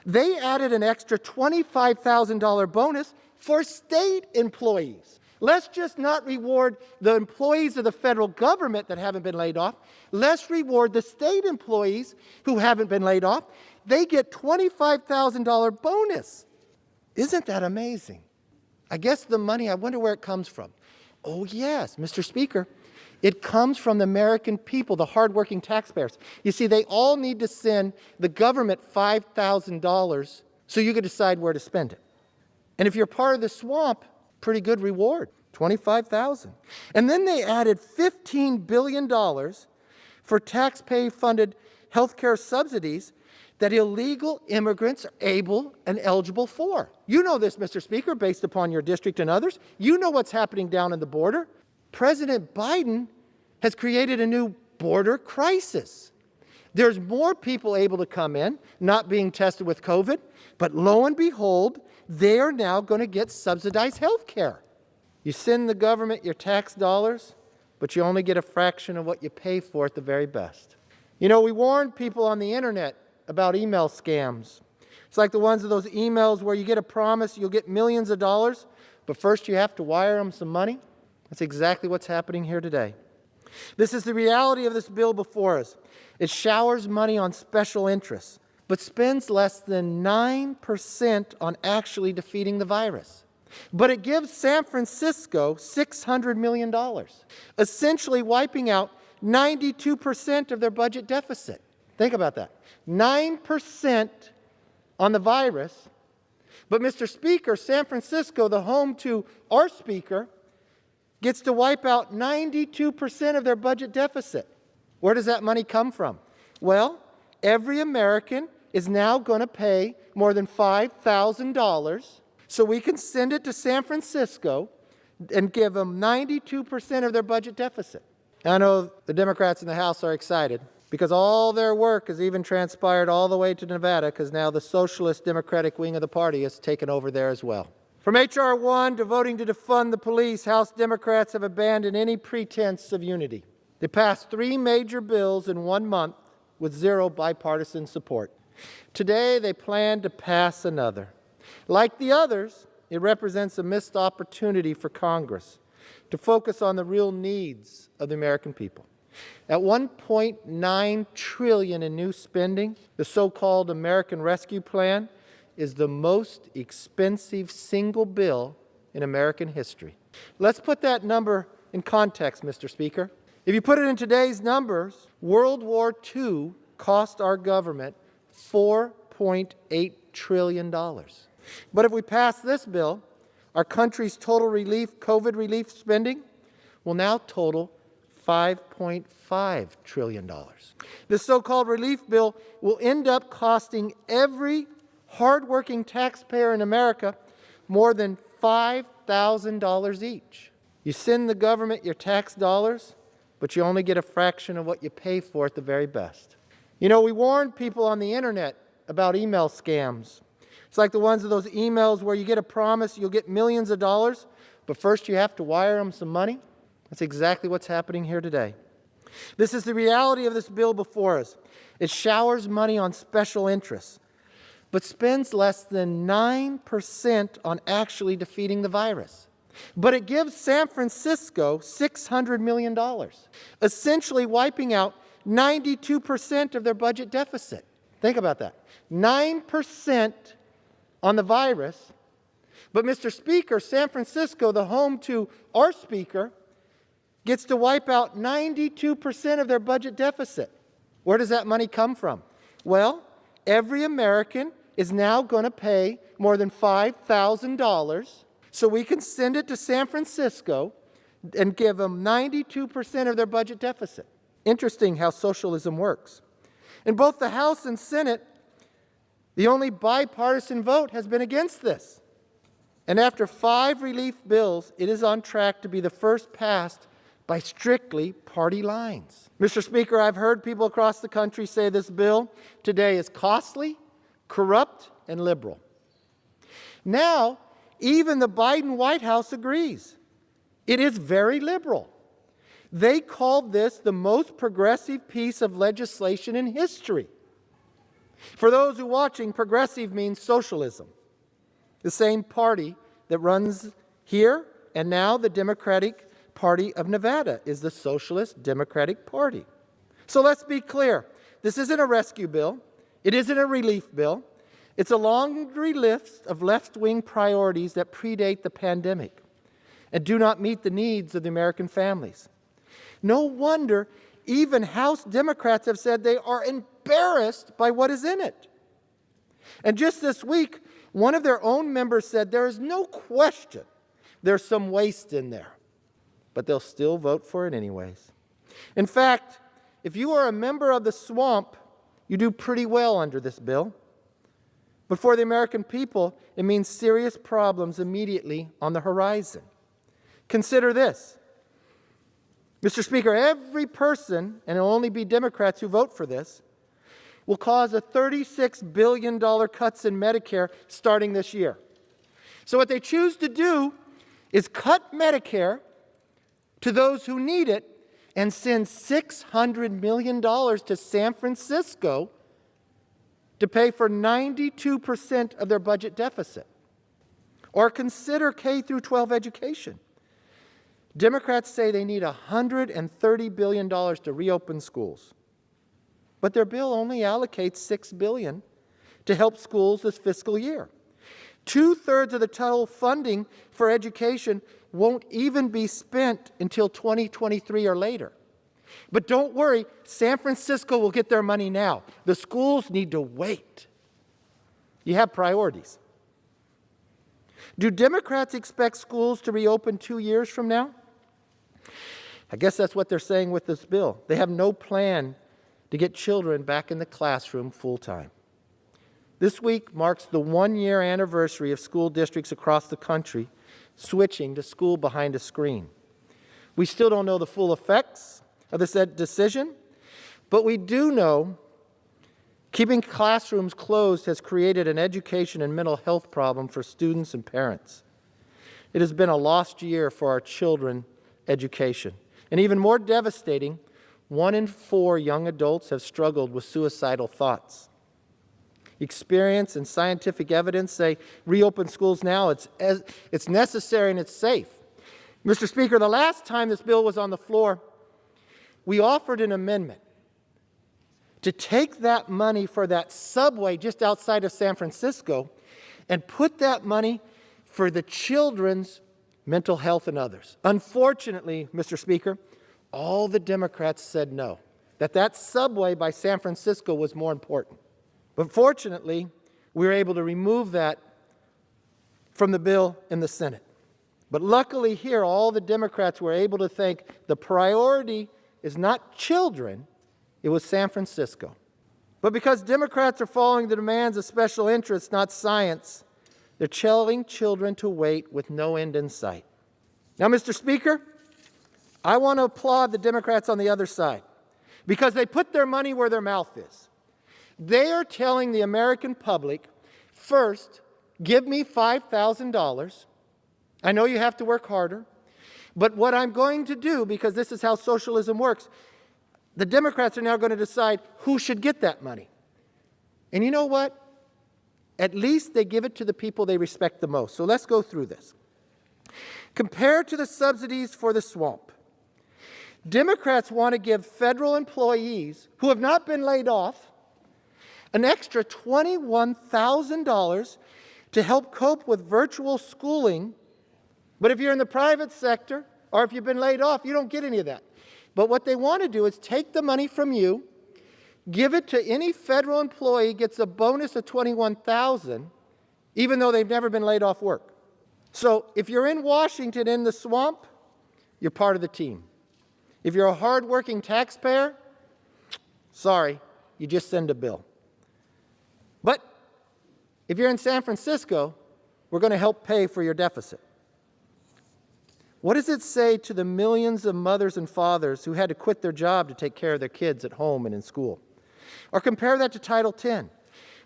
They added an extra $25,000 bonus for state employees. Let's just not reward the employees of the federal government that haven't been laid off. Let's reward the state employees who haven't been laid off. They get $25,000 bonus. Isn't that amazing? I guess the money, I wonder where it comes from. Oh yes, Mr. Speaker, it comes from the American people, the hardworking taxpayers. You see, they all need to send the government $5,000 so you can decide where to spend it. And if you're part of the swamp, pretty good reward, $25,000. And then they added $15 billion for taxpayer-funded health care subsidies that illegal immigrants are able and eligible for. You know this, Mr. Speaker, based upon your district and others. You know what's happening down in the border. President Biden has created a new border crisis. There's more people able to come in, not being tested with COVID, but lo and behold, they are now going to get subsidized health care. You send the government your tax dollars, but you only get a fraction of what you pay for at the very best. You know, we warned people on the internet about email scams. It's like the ones of those emails where you get a promise you'll get millions of dollars, but first you have to wire them some money. That's exactly what's happening here today. This is the reality of this bill before us. It showers money on special interests, but spends less than 9% on actually defeating the virus. But it gives San Francisco $600 million, essentially wiping out 92% of their budget deficit. Think about that. 9% on the virus. But Mr. Speaker, San Francisco, the home to our Speaker, gets to wipe out 92% of their budget deficit. Where does that money come from? Well, every American is now going to pay more than $5,000 so we can send it to San Francisco and give them 92% of their budget deficit. I know the Democrats in the House are excited because all their work has even transpired all the way to Nevada because now the Socialist Democratic wing of the party has taken over there as well. From H.R. 1 to voting to defund the police, House Democrats have abandoned any pretense of unity. They passed 3 major bills in 1 month with zero bipartisan support. Today, they plan to pass another. Like the others, it represents a missed opportunity for Congress to focus on the real needs of the American people. At $1.9 trillion in new spending, the so-called American Rescue Plan is the most expensive single bill in American history. Let's put that number in context, Mr. Speaker. If you put it in today's numbers, World War II cost our government $4.8 trillion. But if we pass this bill, our country's total COVID relief spending will now total $5.5 trillion. This so-called relief bill will end up costing every hardworking taxpayer in America more than $5,000 each. You send the government your tax dollars, but you only get a fraction of what you pay for at the very best. You know, we warned people on the internet about email scams. It's like the ones of those emails where you get a promise you'll get millions of dollars, but first you have to wire them some money. That's exactly what's happening here today. This is the reality of this bill before us. It showers money on special interests, but spends less than 9% on actually defeating the virus. But it gives San Francisco $600 million, essentially wiping out 92% of their budget deficit. Think about that. 9% on the virus. But Mr. Speaker, San Francisco, the home to our Speaker, gets to wipe out 92% of their budget deficit. Where does that money come from? Well, every American is now going to pay more than $5,000 so we can send it to San Francisco and give them 92% of their budget deficit. Interesting how socialism works. In both the House and Senate, the only bipartisan vote has been against this. And after 5 relief bills, it is on track to be the first passed by strictly party lines. Mr. Speaker, I've heard people across the country say this bill today is costly, corrupt, and liberal. Now, even the Biden White House agrees. It is very liberal. They called this the most progressive piece of legislation in history. For those who are watching, progressive means socialism. The same party that runs here and now the Democratic Party of Nevada is the Socialist Democratic Party. So let's be clear. This isn't a rescue bill. It isn't a relief bill. It's a laundry list of left-wing priorities that predate the pandemic and do not meet the needs of the American families. No wonder even House Democrats have said they are embarrassed by what is in it. And just this week, one of their own members said there is no question there's some waste in there, but they'll still vote for it anyways. In fact, if you are a member of the swamp, you do pretty well under this bill. But for the American people, it means serious problems immediately on the horizon. Consider this. Mr. Speaker, every person, and it'll only be Democrats who vote for this, will cause a $36 billion cuts in Medicare starting this year. So what they choose to do is cut Medicare to those who need it and send $600 million to San Francisco to pay for 92% of their budget deficit. Or consider K through 12 education. Democrats say they need $130 billion to reopen schools. But their bill only allocates $6 billion to help schools this fiscal year. 2/3 of the total funding for education won't even be spent until 2023 or later. But don't worry, San Francisco will get their money now. The schools need to wait. You have priorities. Do Democrats expect schools to reopen 2 years from now? I guess that's what they're saying with this bill. They have no plan to get children back in the classroom full time. This week marks the 1-year anniversary of school districts across the country switching to school behind a screen. We still don't know the full effects of this decision, but we do know keeping classrooms closed has created an education and mental health problem for students and parents. It has been a lost year for our children's education. And even more devastating, 1 in 4 young adults have struggled with suicidal thoughts. Experience and scientific evidence say reopen schools now. It's necessary and it's safe. Mr. Speaker, the last time this bill was on the floor, we offered an amendment to take that money for that subway just outside of San Francisco and put that money for the children's mental health and others. Unfortunately, Mr. Speaker, all the Democrats said no, that subway by San Francisco was more important. But fortunately, we were able to remove that from the bill in the Senate. But luckily here, all the Democrats were able to think the priority is not children, it was San Francisco. But because Democrats are following the demands of special interests, not science, they're telling children to wait with no end in sight. Now, Mr. Speaker, I want to applaud the Democrats on the other side because they put their money where their mouth is. They are telling the American public, first, give me $5,000. I know you have to work harder, but what I'm going to do, because this is how socialism works, the Democrats are now going to decide who should get that money. And you know what? At least they give it to the people they respect the most. So let's go through this. Compared to the subsidies for the swamp, Democrats want to give federal employees who have not been laid off an extra $21,000 to help cope with virtual schooling. But if you're in the private sector or if you've been laid off, you don't get any of that. But what they want to do is take the money from you, give it to any federal employee, gets a bonus of $21,000, even though they've never been laid off work. So if you're in Washington in the swamp, you're part of the team. If you're a hardworking taxpayer, sorry, you just send a bill. But if you're in San Francisco, we're going to help pay for your deficit. What does it say to the millions of mothers and fathers who had to quit their job to take care of their kids at home and in school? Or compare that to Title X.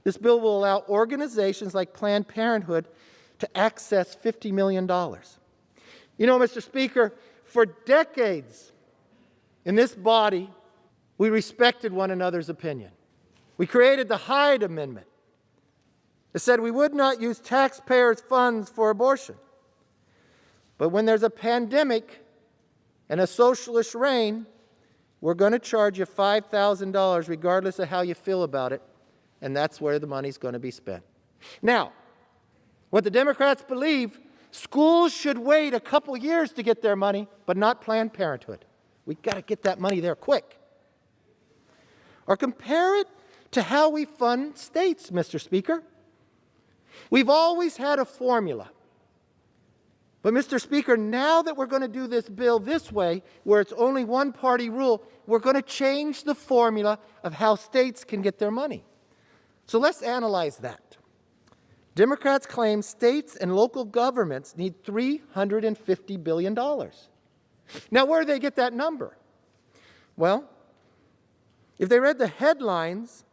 This bill will allow organizations like Planned Parenthood to access $50 million. You know, Mr. Speaker, for decades in this body, we respected one another's opinion. We created the Hyde Amendment. It said we would not use taxpayers' funds for abortion. But when there's a pandemic and a socialist reign, we're going to charge you $5,000 regardless of how you feel about it, and that's where the money's going to be spent. Now, what the Democrats believe, schools should wait a couple years to get their money, but not Planned Parenthood. We've got to get that money there quick. Or compare it to how we fund states, Mr. Speaker. We've always had a formula. But, Mr. Speaker, now that we're going to do this bill this way, where it's only one-party rule, we're going to change the formula of how states can get their money. So let's analyze that. Democrats claim states and local governments need $350 billion. Now, where do they get that number? Well, if they read the headlines,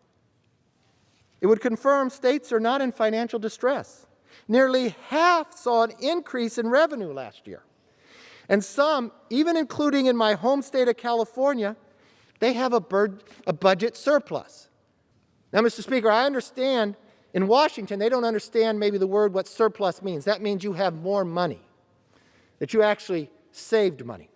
it would confirm states are not in financial distress. Nearly half saw an increase in revenue last year. And some, even including in my home state of California, they have a budget surplus. Now, Mr. Speaker, I understand in Washington, they don't understand maybe the word what surplus means. That means you have more money, that you actually saved money.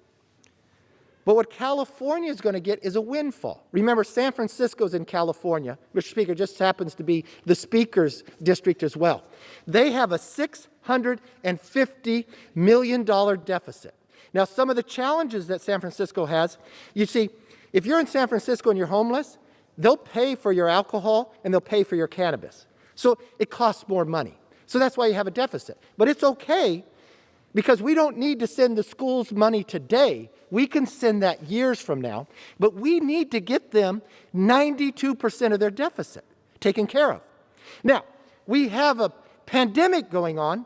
But what California is going to get is a windfall. Remember, San Francisco's in California. Mr. Speaker, just happens to be the Speaker's district as well. They have a $650 million deficit. Now, some of the challenges that San Francisco has, you see, if you're in San Francisco and you're homeless, they'll pay for your alcohol and they'll pay for your cannabis. So it costs more money. So that's why you have a deficit. But it's okay because we don't need to send the schools money today. We can send that years from now, but we need to get them 92% of their deficit taken care of. Now, we have a pandemic going on,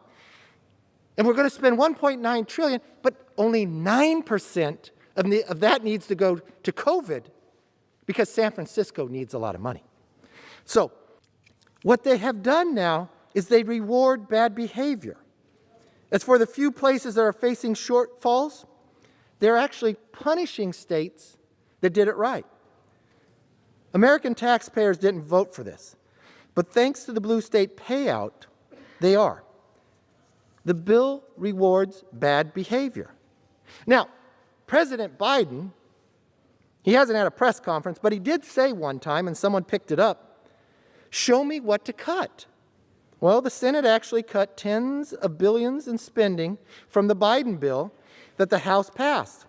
and we're going to spend $1.9 trillion, but only 9% of that needs to go to COVID because San Francisco needs a lot of money. So what they have done now is they reward bad behavior. As for the few places that are facing shortfalls, they're actually punishing states that did it right. American taxpayers didn't vote for this, but thanks to the blue state payout, they are. The bill rewards bad behavior. Now, President Biden, he hasn't had a press conference, but he did say one time, and someone picked it up, show me what to cut. Well, the Senate actually cut tens of billions in spending from the Biden bill that the House passed.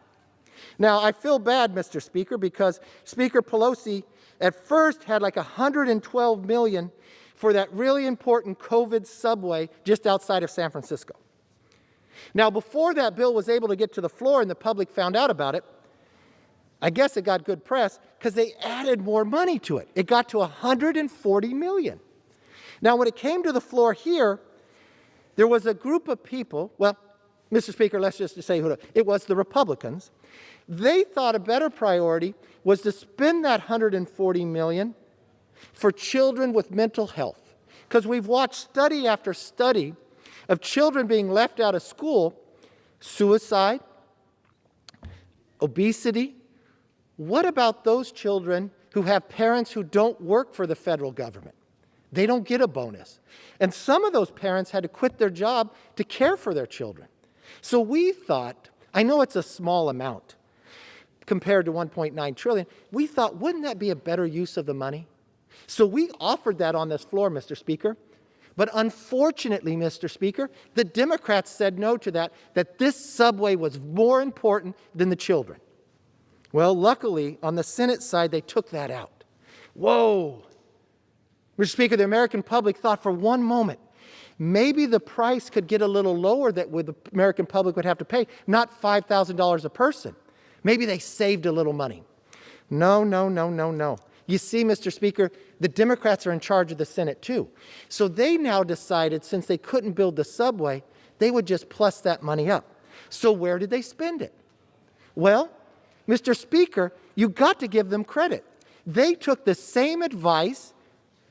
Now, I feel bad, Mr. Speaker, because Speaker Pelosi at first had like $112 million for that really important COVID subway just outside of San Francisco. Now, before that bill was able to get to the floor and the public found out about it, I guess it got good press because they added more money to it. It got to $140 million. Now, when it came to the floor here, there was a group of people, well, Mr. Speaker, let's just say it was the Republicans. They thought a better priority was to spend that $140 million for children with mental health. Because we've watched study after study of children being left out of school, suicide, obesity. What about those children who have parents who don't work for the federal government? They don't get a bonus. And some of those parents had to quit their job to care for their children. So we thought, I know it's a small amount compared to $1.9 trillion, we thought, wouldn't that be a better use of the money? So we offered that on this floor, Mr. Speaker. But unfortunately, Mr. Speaker, the Democrats said no to that this subway was more important than the children. Well, luckily, on the Senate side, they took that out. Whoa! Mr. Speaker, the American public thought for one moment, maybe the price could get a little lower that the American public would have to pay, not $5,000 a person. Maybe they saved a little money. No, no, no, no, no. You see, Mr. Speaker, the Democrats are in charge of the Senate too. So they now decided, since they couldn't build the subway, they would just plus that money up. So where did they spend it? Well, Mr. Speaker, you got to give them credit. They took the same advice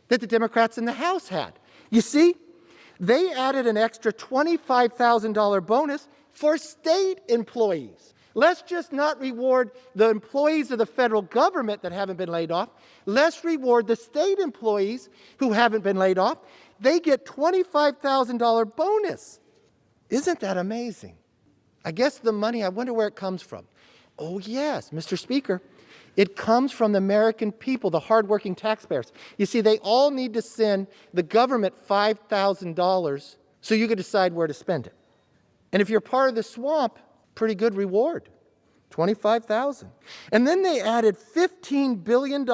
that the Democrats in the House had. You see, they added an extra $25,000 bonus for state employees. Let's just not reward the employees of the federal government that haven't been laid off. Let's reward the state employees who haven't been laid off. They get $25,000 bonus. Isn't that amazing? I guess the money, I wonder where it comes from. Oh yes, Mr. Speaker, it comes from the American people, the hardworking taxpayers. You see, they all need to send the government $5,000 so you can decide where to spend it. And if you're part of the swamp, pretty good reward, $25,000. And then they added $15 billion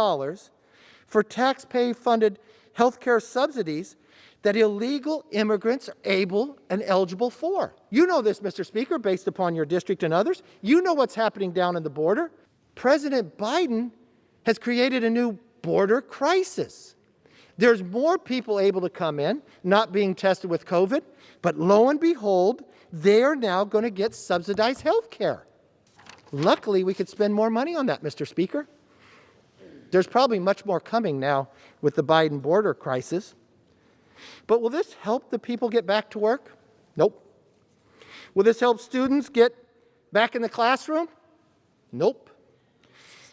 for taxpayer-funded health care subsidies that illegal immigrants are able and eligible for. You know this, Mr. Speaker, based upon your district and others. You know what's happening down on the border. President Biden has created a new border crisis. There's more people able to come in, not being tested with COVID, but lo and behold, they are now going to get subsidized health care. Luckily, we could spend more money on that, Mr. Speaker. There's probably much more coming now with the Biden border crisis. But will this help the people get back to work? Nope. Will this help students get back in the classroom? Nope.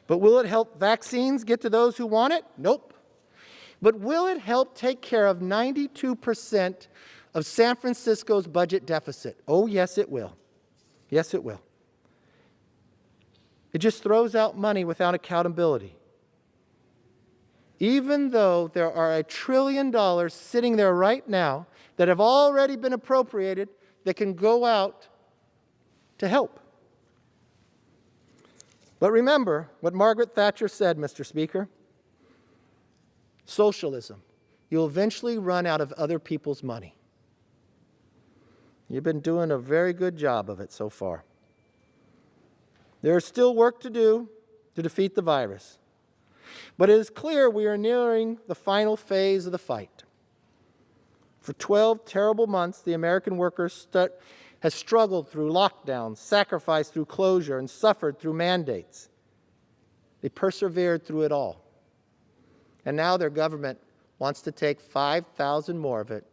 But will it help vaccines get to those who want it? Nope. But will it help take care of 92% of San Francisco's budget deficit? Oh, yes, it will. Yes, it will. It just throws out money without accountability. Even though there are $1 trillion sitting there right now that have already been appropriated that can go out to help. But remember what Margaret Thatcher said, Mr. Speaker. Socialism. You'll eventually run out of other people's money. You've been doing a very good job of it so far. There is still work to do to defeat the virus. But it is clear we are nearing the final phase of the fight. For 12 terrible months, the American workers has struggled through lockdowns, sacrificed through closure, and suffered through mandates. They persevered through it all. And now their government wants to take 5,000 more of it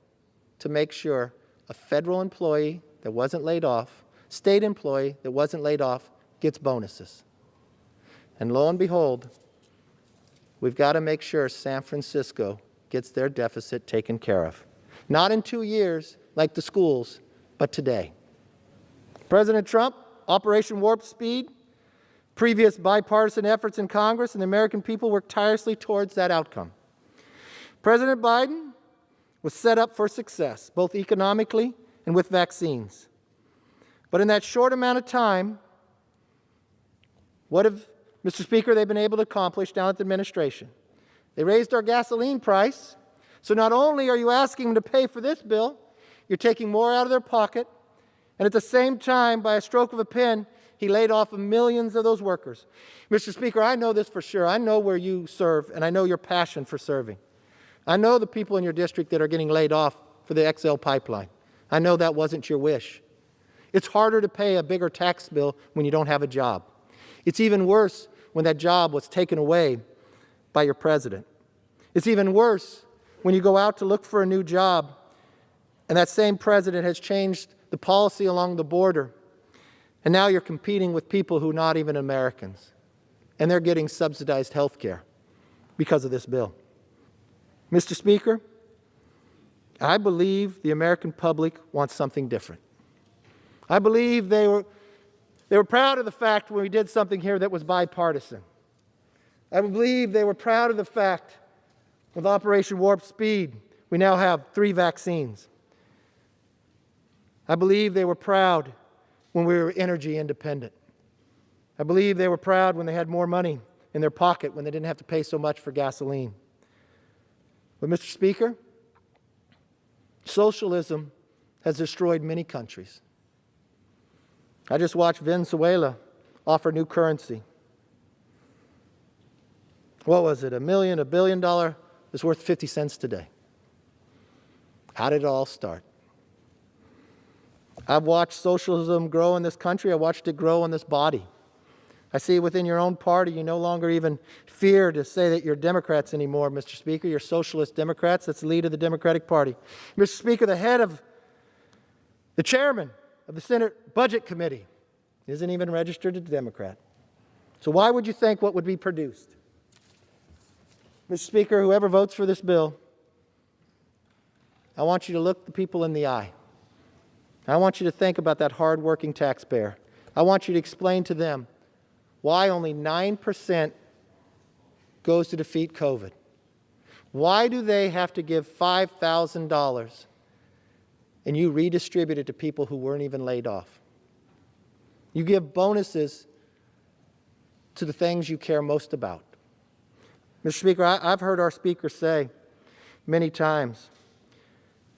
to make sure a federal employee that wasn't laid off, state employee that wasn't laid off, gets bonuses. And lo and behold, we've got to make sure San Francisco gets their deficit taken care of. Not in 2 years, like the schools, but today. President Trump, Operation Warp Speed, previous bipartisan efforts in Congress, and the American people worked tirelessly towards that outcome. President Biden was set up for success, both economically and with vaccines. But in that short amount of time, what have, Mr. Speaker, they've been able to accomplish down at the administration? They raised our gasoline price. So not only are you asking them to pay for this bill, you're taking more out of their pocket. And at the same time, by a stroke of a pen, he laid off millions of those workers. Mr. Speaker, I know this for sure. I know where you serve, and I know your passion for serving. I know the people in your district that are getting laid off for the XL pipeline. I know that wasn't your wish. It's harder to pay a bigger tax bill when you don't have a job. It's even worse when that job was taken away by your president. It's even worse when you go out to look for a new job and that same president has changed the policy along the border, and now you're competing with people who are not even Americans, and they're getting subsidized health care because of this bill. Mr. Speaker, I believe the American public wants something different. I believe they were proud of the fact when we did something here that was bipartisan. I believe they were proud of the fact with Operation Warp Speed, we now have 3 vaccines. I believe they were proud when we were energy independent. I believe they were proud when they had more money in their pocket, when they didn't have to pay so much for gasoline. But Mr. Speaker, socialism has destroyed many countries. I just watched Venezuela offer new currency. What was it, $1 billion is worth 50 cents today. How did it all start? I've watched socialism grow in this country. I watched it grow in this body. I see within your own party, you no longer even fear to say that you're Democrats anymore, Mr. Speaker. You're socialist Democrats. That's the lead of the Democratic Party. Mr. Speaker, the chairman of the Senate Budget Committee Isn't even registered as a Democrat. So why would you think what would be produced? Mr. Speaker, whoever votes for this bill, I want you to look the people in the eye. I want you to think about that hard-working taxpayer. I want you to explain to them why only 9% goes to defeat COVID. Why do they have to give $5,000 and you redistribute it to people who weren't even laid off? You give bonuses to the things you care most about. Mr. Speaker, I've heard our speaker say many times,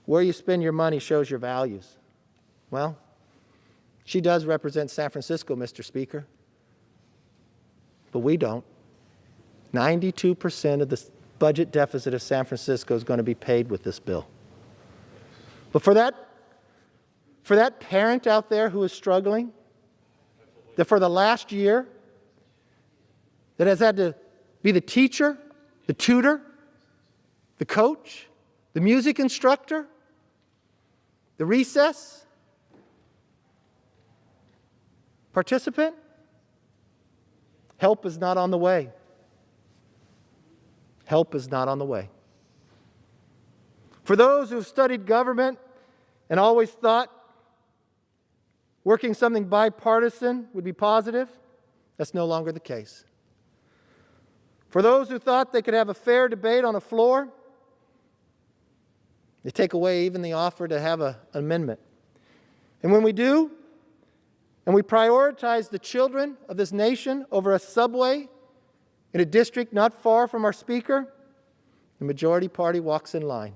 where you spend your money shows your values. Well, she does represent San Francisco, Mr. Speaker, but we don't. 92% of the budget deficit of San Francisco is going to be paid with this bill. But for that parent out there who is struggling, that for the last year, that has had to be the teacher, the tutor, the coach, the music instructor, the recess participant, help is not on the way. Help is not on the way. For those who have studied government and always thought working something bipartisan would be positive, that's no longer the case. For those who thought they could have a fair debate on a floor, they take away even the offer to have an amendment. And when we do, and we prioritize the children of this nation over a subway in a district not far from our speaker, the majority party walks in line.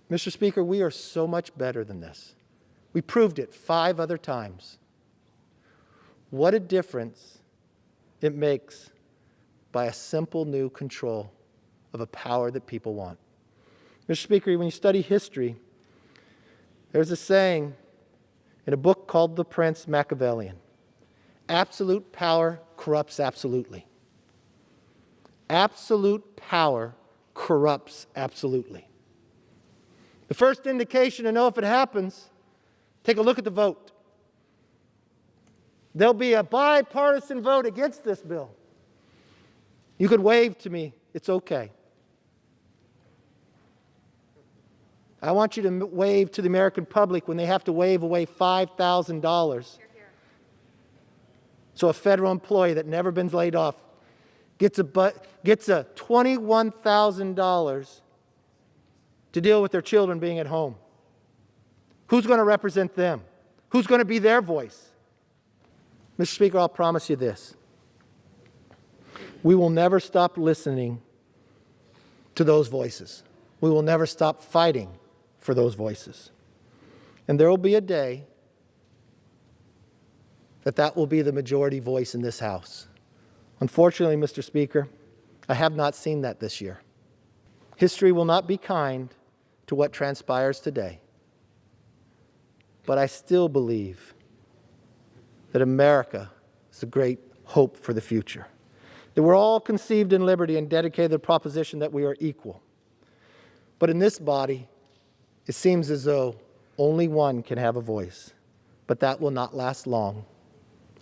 Mr. Speaker, we are so much better than this. We proved it 5 other times. What a difference it makes by a simple new control of a power that people want. Mr. Speaker, when you study history, there's a saying in a book called The Prince, Machiavellian. Absolute power corrupts absolutely. Absolute power corrupts absolutely. The first indication to know if it happens, take a look at the vote. There'll be a bipartisan vote against this bill. You could wave to me, it's okay. I want you to wave to the American public when they have to wave away $5,000. So a federal employee that never been laid off gets a $21,000 to deal with their children being at home. Who's going to represent them? Who's going to be their voice? Mr. Speaker, I'll promise you this. We will never stop listening to those voices. We will never stop fighting for those voices. And there will be a day that will be the majority voice in this House. Unfortunately, Mr. Speaker, I have not seen that this year. History will not be kind to what transpires today. But I still believe that America is a great hope for the future. That we're all conceived in liberty and dedicated to the proposition that we are equal. But in this body, it seems as though only one can have a voice. But that will not last long,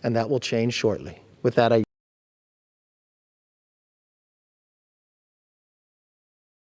and that will change shortly. With that, I